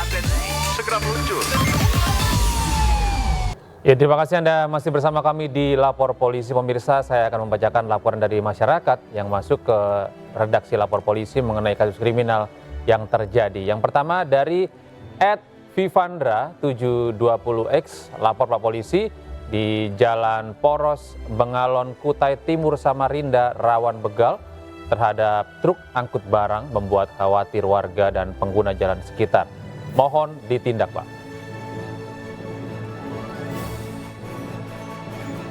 Atensi, segera meluncur. Ya, terima kasih Anda masih bersama kami di Lapor Polisi. Pemirsa, saya akan membacakan laporan dari masyarakat yang masuk ke redaksi Lapor Polisi mengenai kasus kriminal yang terjadi. Yang pertama dari @vivandra720x, lapor Pak Polisi di Jalan Poros, Bengalon, Kutai Timur, Samarinda, rawan begal terhadap truk angkut barang membuat khawatir warga dan pengguna jalan sekitar. Mohon ditindak, Pak.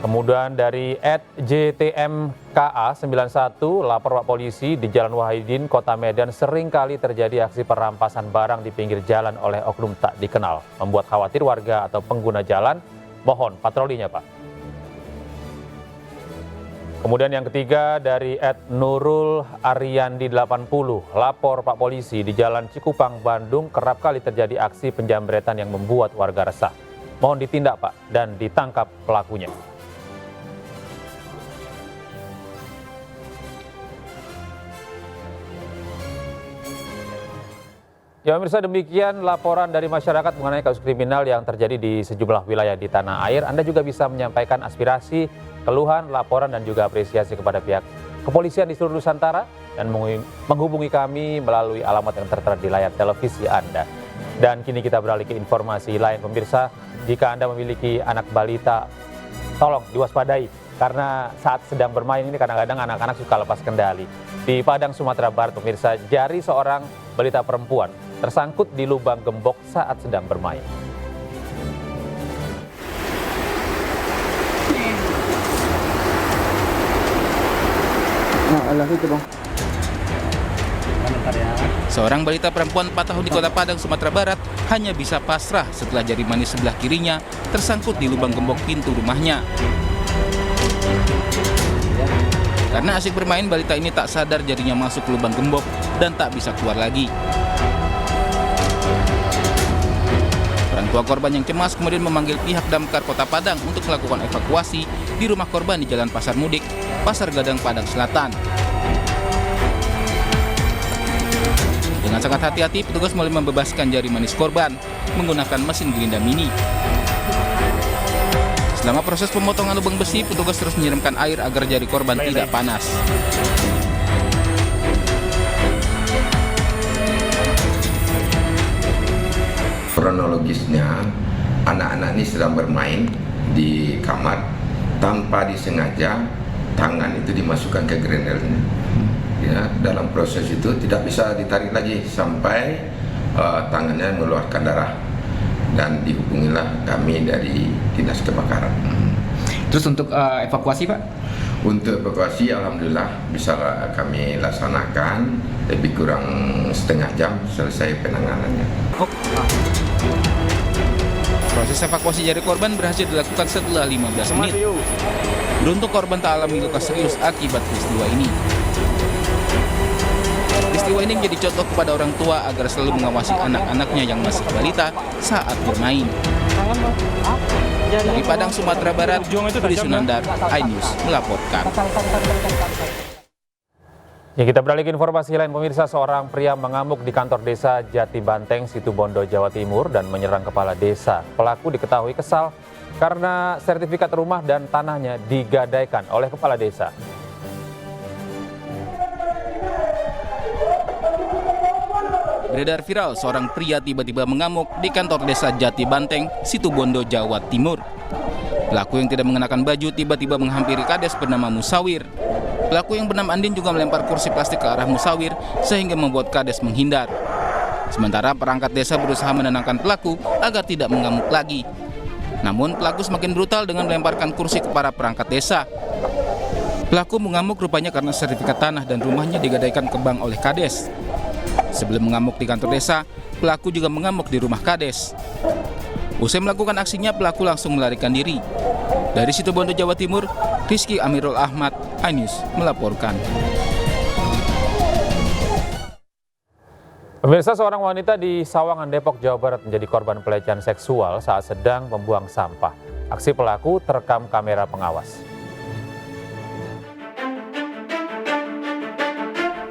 Kemudian dari @jtmka91, lapor Pak Polisi di Jalan Wahidin, Kota Medan, seringkali terjadi aksi perampasan barang di pinggir jalan oleh oknum tak dikenal, membuat khawatir warga atau pengguna jalan. Mohon patrolinya, Pak. Kemudian yang ketiga dari @nurul aryandi 80, lapor Pak Polisi di Jalan Cikupang, Bandung, kerap kali terjadi aksi penjambretan yang membuat warga resah. Mohon ditindak, Pak, dan ditangkap pelakunya. Ya pemirsa, demikian laporan dari masyarakat mengenai kasus kriminal yang terjadi di sejumlah wilayah di tanah air. Anda juga bisa menyampaikan aspirasi, keluhan, laporan, dan juga apresiasi kepada pihak kepolisian di seluruh Nusantara dan menghubungi kami melalui alamat yang tertera di layar televisi Anda. Dan kini kita beralih ke informasi lain. Pemirsa, jika Anda memiliki anak balita, tolong diwaspadai karena saat sedang bermain ini kadang-kadang anak-anak suka lepas kendali. Di Padang, Sumatera Barat, pemirsa, jari seorang balita perempuan tersangkut di lubang gembok saat sedang bermain. Seorang balita perempuan 4 tahun di Kota Padang, Sumatera Barat hanya bisa pasrah setelah jari manis sebelah kirinya tersangkut di lubang gembok pintu rumahnya. Karena asyik bermain, balita ini tak sadar jarinya masuk ke lubang gembok dan tak bisa keluar lagi. Orang tua korban yang cemas kemudian memanggil pihak damkar Kota Padang untuk melakukan evakuasi di rumah korban di Jalan Pasar Mudik, Pasar Gadang, Padang Selatan. Dengan sangat hati-hati, petugas mulai membebaskan jari manis korban menggunakan mesin gerinda mini. Selama proses pemotongan lubang besi, petugas terus menyiramkan air agar jari korban tidak panas. Kronologisnya, anak-anak ini sedang bermain di kamar, tanpa disengaja tangan itu dimasukkan ke grendelnya. Ya, dalam proses itu tidak bisa ditarik lagi sampai tangannya mengeluarkan darah, dan dihubungilah kami dari dinas kebakaran. Terus untuk evakuasi, Pak? Untuk evakuasi alhamdulillah bisa kami laksanakan, lebih kurang setengah jam selesai penanganannya. Proses evakuasi jari korban berhasil dilakukan setelah 15 menit. Beruntung korban tak alami luka serius akibat peristiwa ini. Peristiwa ini menjadi contoh kepada orang tua agar selalu mengawasi anak-anaknya yang masih balita saat bermain. Dari Padang, Sumatera Barat, Budi Sunandar, iNews melaporkan. Ya, kita beralih ke informasi lain, pemirsa. Seorang pria mengamuk di kantor desa Jati Banteng, Situbondo, Jawa Timur dan menyerang kepala desa. Pelaku diketahui kesal karena sertifikat rumah dan tanahnya digadaikan oleh kepala desa. Beredar viral, seorang pria tiba-tiba mengamuk di kantor desa Jati Banteng, Situbondo, Jawa Timur. Pelaku yang tidak mengenakan baju tiba-tiba menghampiri kades bernama Musawir. Pelaku yang bernama Andin juga melempar kursi plastik ke arah Musawir sehingga membuat kades menghindar. Sementara perangkat desa berusaha menenangkan pelaku agar tidak mengamuk lagi. Namun pelaku semakin brutal dengan melemparkan kursi ke para perangkat desa. Pelaku mengamuk rupanya karena sertifikat tanah dan rumahnya digadaikan ke bank oleh kades. Sebelum mengamuk di kantor desa, pelaku juga mengamuk di rumah kades. Usai melakukan aksinya, pelaku langsung melarikan diri. Dari Situbondo, Jawa Timur, Rizky Amirul Ahmad, iNews melaporkan. Pemirsa, seorang wanita di Sawangan, Depok, Jawa Barat menjadi korban pelecehan seksual saat sedang membuang sampah. Aksi pelaku terekam kamera pengawas.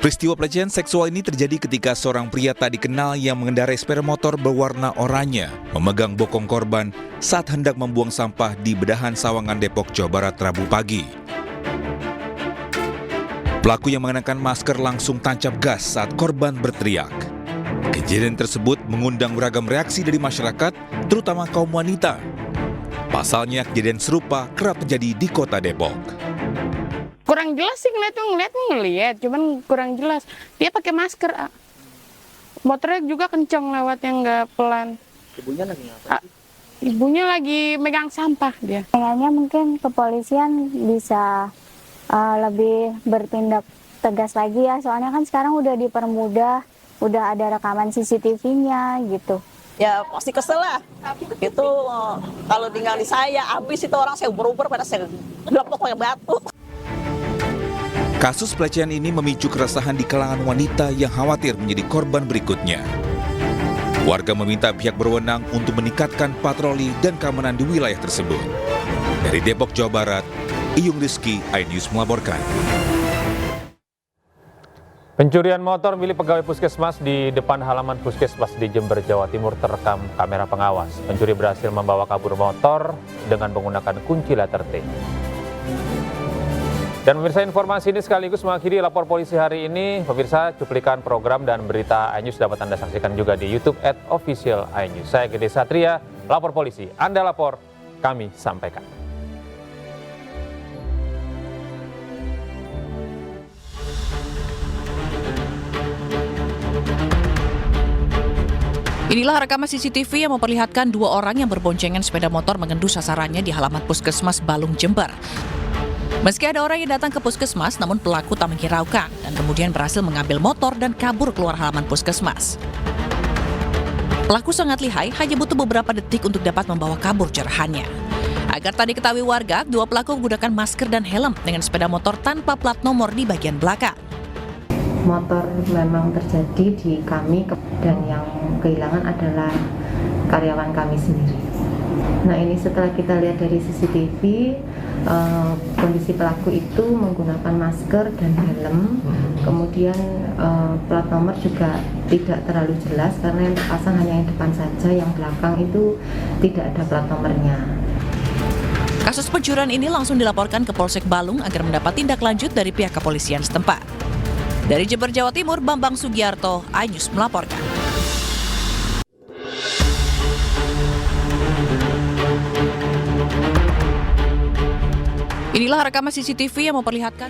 Peristiwa pelecehan seksual ini terjadi ketika seorang pria tak dikenal yang mengendarai sepeda motor berwarna oranye memegang bokong korban saat hendak membuang sampah di Bedahan Sawangan, Depok, Jawa Barat, Rabu pagi. Pelaku yang mengenakan masker langsung tancap gas saat korban berteriak. Kejadian tersebut mengundang beragam reaksi dari masyarakat, terutama kaum wanita. Pasalnya, kejadian serupa kerap terjadi di kota Depok. Kurang jelas sih ngeliat, cuman kurang jelas. Dia pakai masker. Motornya juga kenceng lewat yang nggak pelan. Ibunya lagi ngapain? Ibunya lagi megang sampah dia. Pengennya mungkin kepolisian bisa lebih bertindak tegas lagi ya, soalnya kan sekarang udah dipermudah, udah ada rekaman CCTV-nya gitu. Ya pasti kesel lah. Itu kalau tinggal di saya, habis itu orang saya uber-uber pada saya gelap pokoknya batu. Kasus pelecehan ini memicu keresahan di kalangan wanita yang khawatir menjadi korban berikutnya. Warga meminta pihak berwenang untuk meningkatkan patroli dan keamanan di wilayah tersebut. Dari Depok, Jawa Barat, Iyung Rizky, iNews melaporkan. Pencurian motor milik pegawai puskesmas di depan halaman puskesmas di Jember, Jawa Timur terekam kamera pengawas. Pencuri berhasil membawa kabur motor dengan menggunakan kunci letter T. Dan pemirsa, informasi ini sekaligus mengakhiri lapor polisi hari ini. Pemirsa, cuplikan program dan berita iNews dapat Anda saksikan juga di YouTube @official iNews. Saya Gede Satria, lapor polisi. Anda lapor, kami sampaikan. Inilah rekaman CCTV yang memperlihatkan dua orang yang berboncengan sepeda motor mengendus sasarannya di halaman puskesmas Balung, Jember. Meski ada orang yang datang ke puskesmas, namun pelaku tak menghiraukan dan kemudian berhasil mengambil motor dan kabur keluar halaman puskesmas. Pelaku sangat lihai, hanya butuh beberapa detik untuk dapat membawa kabur jarahannya. Agar tak diketahui warga, dua pelaku menggunakan masker dan helm dengan sepeda motor tanpa plat nomor di bagian belakang. Motor memang terjadi di kami dan yang kehilangan adalah karyawan kami sendiri. Nah, ini setelah kita lihat dari CCTV, kondisi pelaku itu menggunakan masker dan helm, kemudian plat nomor juga tidak terlalu jelas karena yang terpasang hanya yang depan saja, yang belakang itu tidak ada plat nomornya. Kasus pencurian ini langsung dilaporkan ke Polsek Balung agar mendapat tindak lanjut dari pihak kepolisian setempat. Dari Jember, Jawa Timur, Bambang Sugiarto, iNews melaporkan. Inilah rekaman CCTV yang memperlihatkan